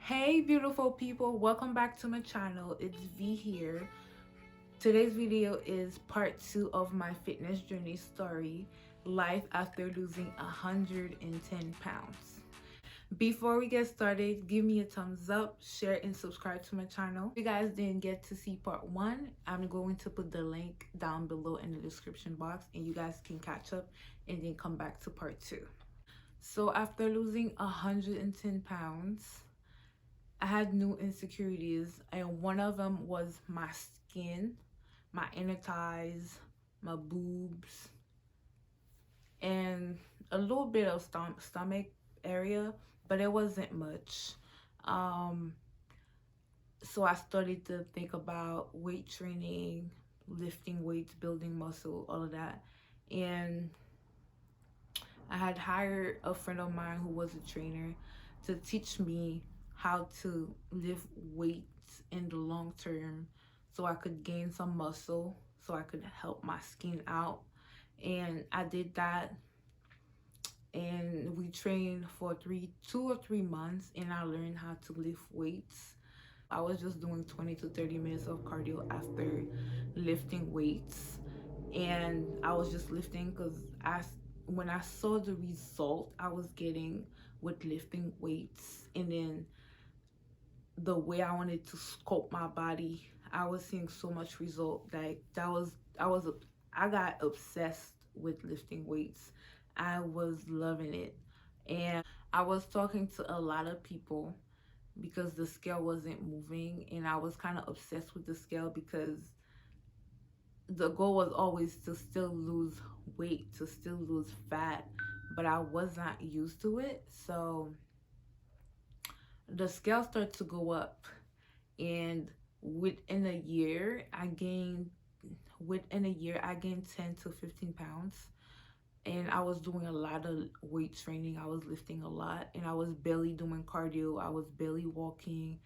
Hey beautiful people, welcome back to my channel. It's V here. Today's video is part 2 of my fitness journey story, life after losing 110 pounds. Before we get started, give me a thumbs up, share and subscribe to my channel. If you guys didn't get to see part 1, I'm going to put the link down below in the description box and you guys can catch up and then come back to part 2. So after losing 110 pounds, I had new insecurities, and one of them was my skin, my inner thighs, my boobs, and a little bit of stomach area, but it wasn't much. Um, so I started to think about weight training, lifting weights, building muscle, all of that. And I had hired a friend of mine who was a trainer to teach me how to lift weights in the long term so I could gain some muscle, so I could help my skin out. And I did that, and we trained for 2 or 3 months, and I learned how to lift weights. I was just doing 20 to 30 minutes of cardio after lifting weights, and I was just lifting because when I saw the result I was getting with lifting weights, and then the way I wanted to sculpt my body, I was seeing so much result. Like I got obsessed with lifting weights. I was loving it, and I was talking to a lot of people because the scale wasn't moving, and I was kind of obsessed with the scale because the goal was always to still lose weight, to still lose fat, but I was not used to it. So the scale started to go up, and within a year, I gained 10 to 15 pounds. And I was doing a lot of weight training. I was lifting a lot, and I was barely doing cardio. I was barely walking.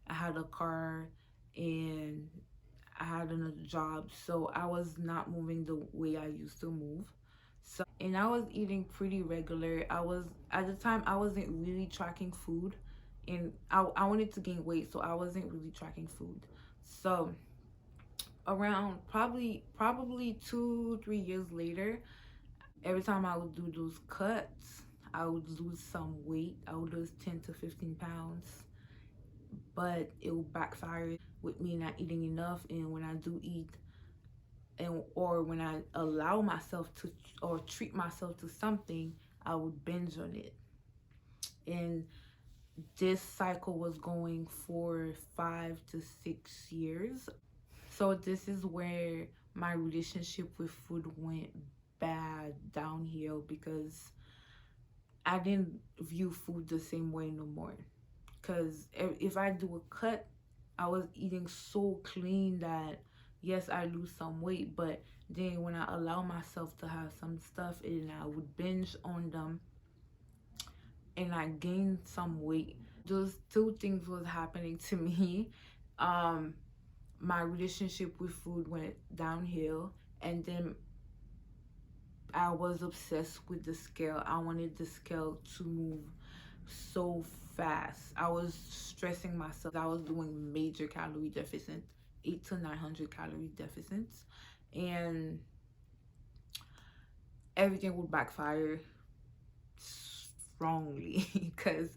I had a car, and I had another job, so I was not moving the way I used to move. And I was eating pretty regular. I was At the time I wasn't really tracking food, and I wanted to gain weight, so I wasn't really tracking food. So around probably 2 3 years later, every time I would do those cuts, I would lose some weight. I would lose 10 to 15 pounds, but it would backfire with me not eating enough. And when I do eat, and or when I allow myself to or treat myself to something, I would binge on it. And this cycle was going for 5 to 6 years. So this is where my relationship with food went bad downhill, because I didn't view food the same way no more. Because if I do a cut, I was eating so clean that yes, I lose some weight, but then when I allow myself to have some stuff and I would binge on them and I gained some weight. Those two things was happening to me. Um, my relationship with food went downhill, and then I was obsessed with the scale. I wanted the scale to move so fast. I was stressing myself. I was doing major calorie deficits, 800 to 900 calorie deficits, and everything would backfire strongly because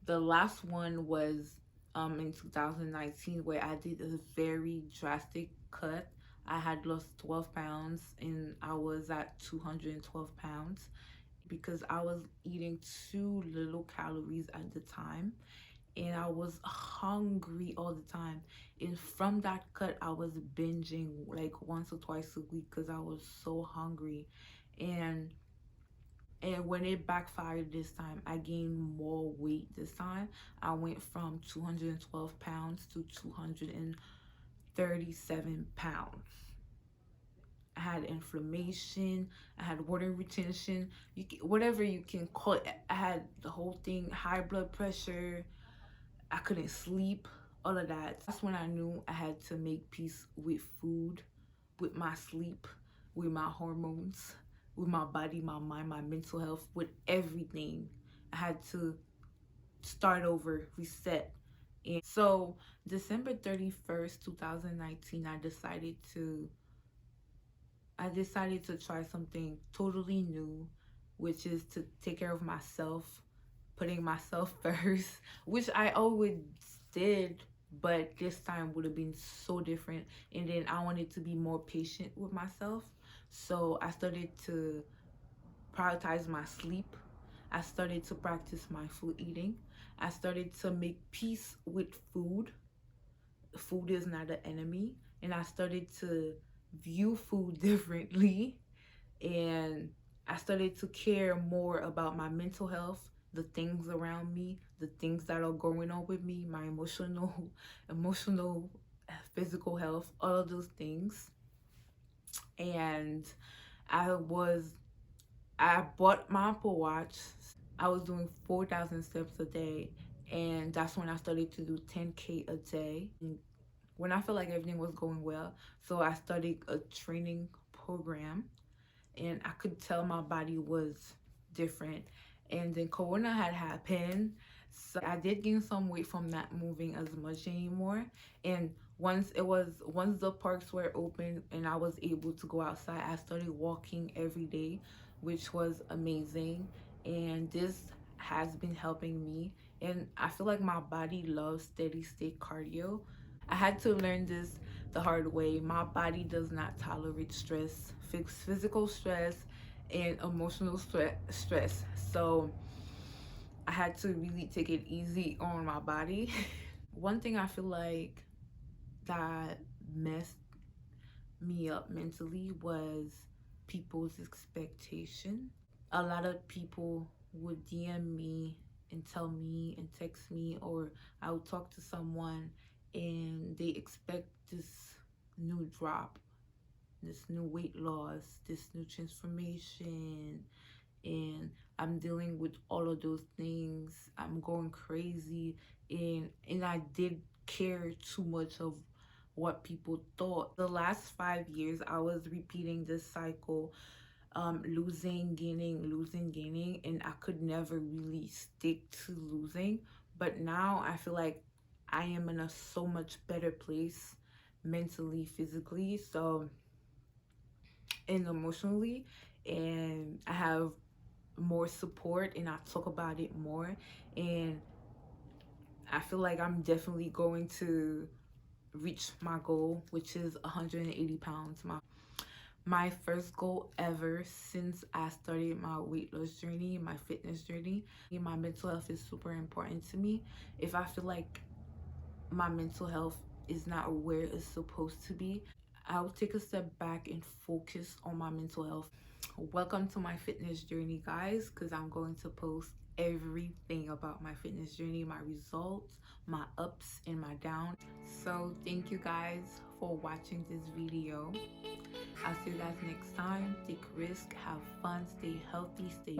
the last one was in 2019, where I did a very drastic cut. I had lost 12 pounds and I was at 212 pounds because I was eating too little calories at the time, and I was hungry all the time. And from that cut, I was binging like once or twice a week because I was so hungry. And when it backfired this time, I gained more weight this time. I went from 212 pounds to 237 pounds. I had inflammation, I had water retention, whatever you can call it. I had the whole thing, high blood pressure, I couldn't sleep, all of that. That's when I knew I had to make peace with food, with my sleep, with my hormones, with my body, my mind, my mental health, with everything. I had to start over, reset. So December 31st, 2019, I decided to try something totally new, which is to take care of myself, putting myself first, which I always did, but this time would have been so different. And then I wanted to be more patient with myself. So I started to prioritize my sleep. I started to practice my food eating. I started to make peace with food. Food is not an enemy. And I started to view food differently. And I started to care more about my mental health, the things around me, the things that are going on with me, my emotional, physical health, all of those things. And I was I bought my Apple Watch. I was doing 4,000 steps a day, and that's when I started to do 10K a day. And when I felt like everything was going well, so I started a training program, and I could tell my body was different. And then Corona had happened, so I did gain some weight from not moving as much anymore. And once the parks were open and I was able to go outside, I started walking every day, which was amazing. And this has been helping me. And I feel like my body loves steady state cardio. I had to learn this the hard way. My body does not tolerate stress, physical stress, and emotional stress. So I had to really take it easy on my body. One thing I feel like that messed me up mentally was people's expectation. A lot of people would DM me and tell me and text me, or I would talk to someone and they expect this new drop, this new weight loss, this new transformation, and I'm dealing with all of those things. I'm going crazy, and I did care too much of what people thought. The last 5 years I was repeating this cycle, losing, gaining, and I could never really stick to losing. But now I feel like I am in a so much better place mentally, physically, so and emotionally, and I have more support and I talk about it more, and I feel like I'm definitely going to reach my goal, which is 180 pounds. My first goal ever since I started my weight loss journey, my fitness journey. My mental health is super important to me. If I feel like my mental health is not where it's supposed to be, I'll take a step back and focus on my mental health. Welcome to my fitness journey, guys, because I'm going to post everything about my fitness journey, my results, my ups and my downs. So thank you guys for watching this video. I'll see you guys next time. Take risk, have fun, stay healthy, stay